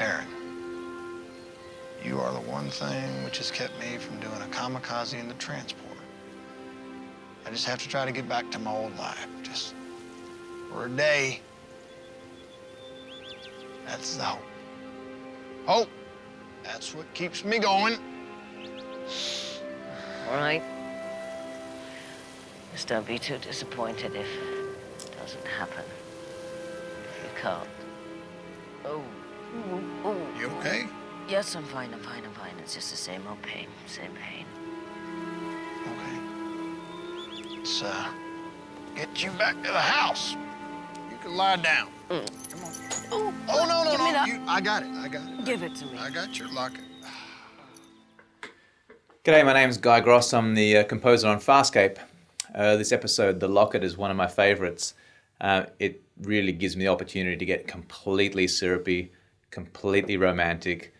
Aaron, you are the one thing which has kept me from doing a kamikaze in the transporter. I just have to try to get back to my old life, just for a day. That's the hope. Hope, that's what keeps me going. All right. Just don't be too disappointed if it doesn't happen. If you can't. Oh. You okay? Yes, I'm fine. It's just the same old pain, same pain. Okay. Let's, get you back to the house. You can lie down. Come on. Oh, no. Give me that. I got it. Give it to me. I got your locket. G'day, my name's Guy Gross. I'm the composer on Farscape. This episode, The Locket, is one of my favourites. It really gives me the opportunity to get completely syrupy, completely romantic,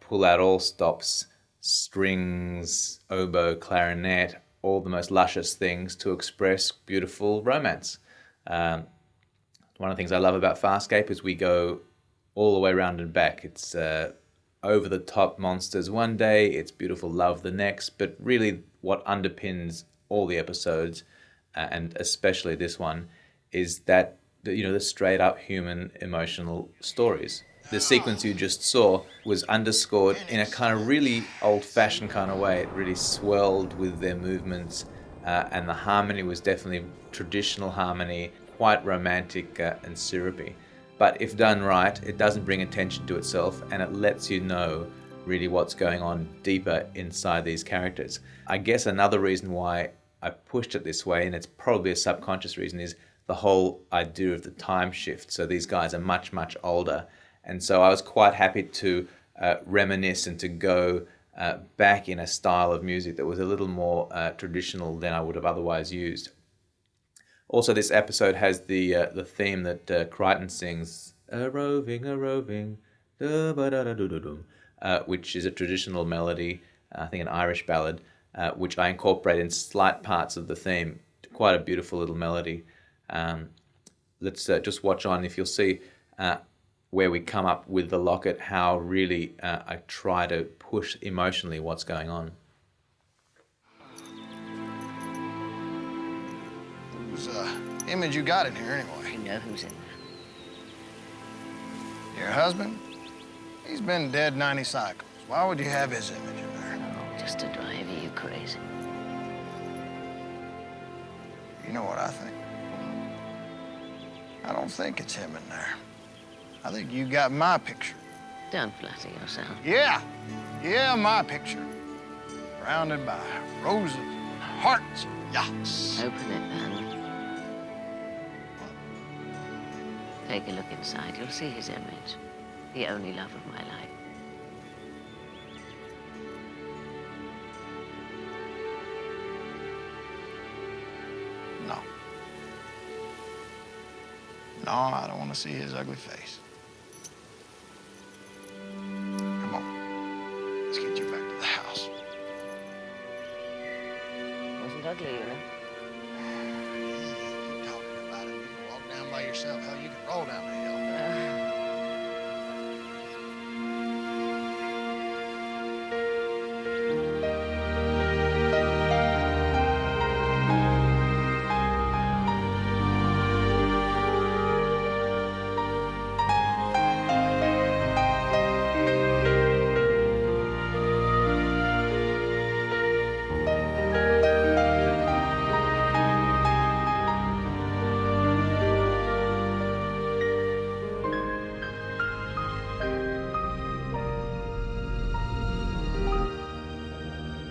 pull out all stops, strings, oboe, clarinet, all the most luscious things to express beautiful romance. One of the things I love about Farscape is we go all the way round and back. It's over-the-top monsters one day, it's beautiful love the next, but really what underpins all the episodes, and especially this one, is that the straight-up human emotional stories. The sequence you just saw was underscored in a kind of really old-fashioned kind of way. It really swelled with their movements, and the harmony was definitely traditional harmony, quite romantic and syrupy. But if done right, it doesn't bring attention to itself, and it lets you know really what's going on deeper inside these characters. I guess another reason why I pushed it this way, and it's probably a subconscious reason, is the whole idea of the time shift. So these guys are much, much older. And so I was quite happy to reminisce and to go back in a style of music that was a little more traditional than I would have otherwise used. Also, this episode has the theme that Crichton sings, a roving, da-ba-da-da-do-do-dum, which is a traditional melody, I think an Irish ballad, which I incorporate in slight parts of the theme. Quite a beautiful little melody. Let's just watch on. If you'll see where we come up with the locket, how really I try to push emotionally what's going on. Whose image you got in here anyway? You know who's in there. Your husband? He's been dead 90 cycles. Why would you have his image in there? Oh, just to drive you crazy. You know what I think? I don't think it's him in there. I think you got my picture. Don't flatter yourself. Yeah, my picture. Surrounded by roses and hearts and yachts. Open it, then. Take a look inside. You'll see his image. The only love of my life. No, I don't want to see his ugly face. Come on. Let's get you back to the house. Wasn't ugly, you know. Keep talking about it. You can walk down by yourself. Hell, you can roll down the hill.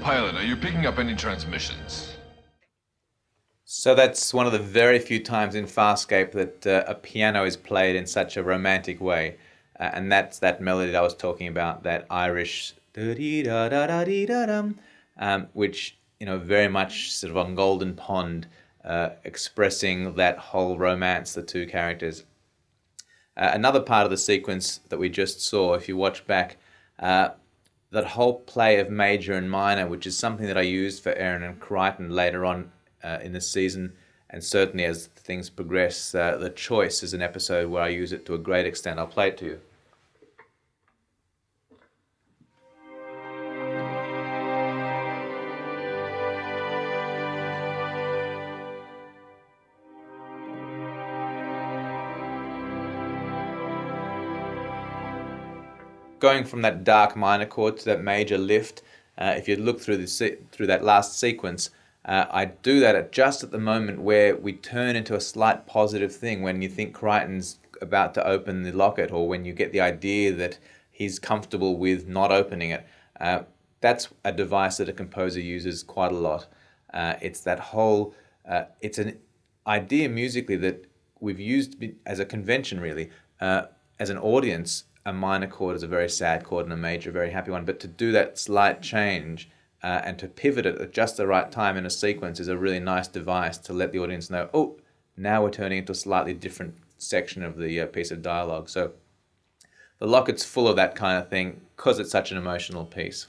Pilot, are you picking up any transmissions? So that's one of the very few times in Farscape that a piano is played in such a romantic way. And that's that melody that I was talking about, that Irish which, very much sort of on Golden Pond, expressing that whole romance, the two characters. Another part of the sequence that we just saw, if you watch back, that whole play of major and minor, which is something that I used for Aaron and Crichton later on in the season, and certainly as things progress, The Choice is an episode where I use it to a great extent. I'll play it to you. going from that dark minor chord to that major lift, if you look through through that last sequence, I do that just at the moment where we turn into a slight positive thing, when you think Crichton's about to open the locket, or when you get the idea that he's comfortable with not opening it. That's a device that a composer uses quite a lot. It's that whole, it's an idea musically that we've used as a convention, really. As an audience, a minor chord is a very sad chord and a major a very happy one, but to do that slight change and to pivot it at just the right time in a sequence is a really nice device to let the audience know, oh, now we're turning into a slightly different section of the piece of dialogue. So the locket's full of that kind of thing because it's such an emotional piece.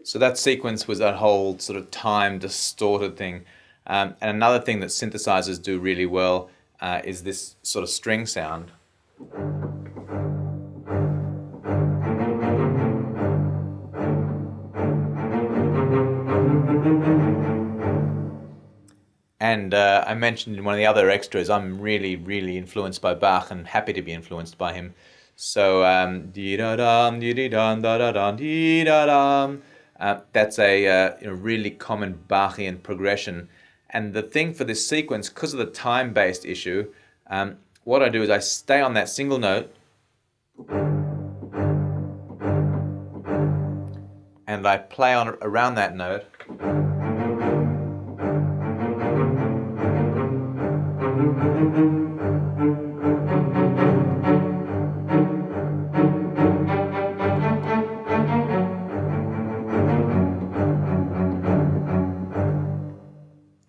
So that sequence was that whole sort of time distorted thing. And another thing that synthesizers do really well is this sort of string sound. And I mentioned in one of the other extras, I'm really, really influenced by Bach and happy to be influenced by him. So, dee-da-dum, dee-dee-dum, da-da-dum, dee-da-dum. That's a really common Bachian progression. And the thing for this sequence, because of the time-based issue, what I do is I stay on that single note and I play on around that note.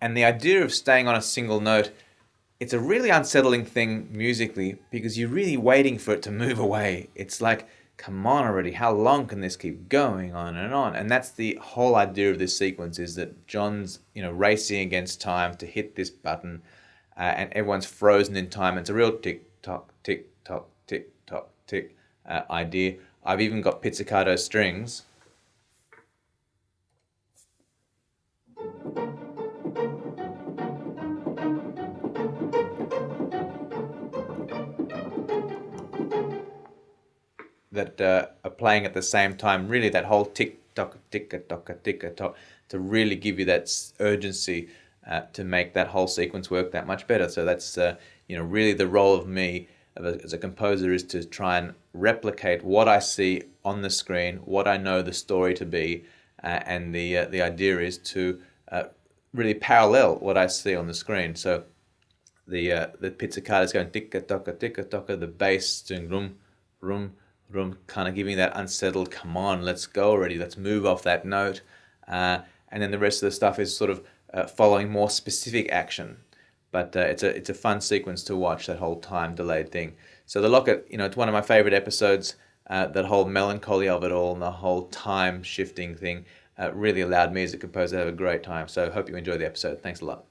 And the idea of staying on a single note, it's a really unsettling thing musically because you're really waiting for it to move away. It's like, come on already, how long can this keep going on and on? And that's the whole idea of this sequence, is that John's racing against time to hit this button and everyone's frozen in time. It's a real tick-tock, tick-tock, tick-tock, tick idea. I've even got pizzicato strings. That are playing at the same time, really that whole tick-tock, tick-a-tock, tick-a-tock, to really give you that urgency to make that whole sequence work that much better. So that's really the role of me as a composer, is to try and replicate what I see on the screen, what I know the story to be, and the idea is to really parallel what I see on the screen. So the pizzicato is going tick-a-tock, the bass doing rum, rum, rum, kind of giving that unsettled, come on, let's go already, let's move off that note. And then the rest of the stuff is sort of following more specific action. But it's a fun sequence to watch, that whole time delayed thing. So the Locket, it's one of my favorite episodes. That whole melancholy of it all and the whole time shifting thing really allowed me as a composer to have a great time. So I hope you enjoy the episode. Thanks a lot.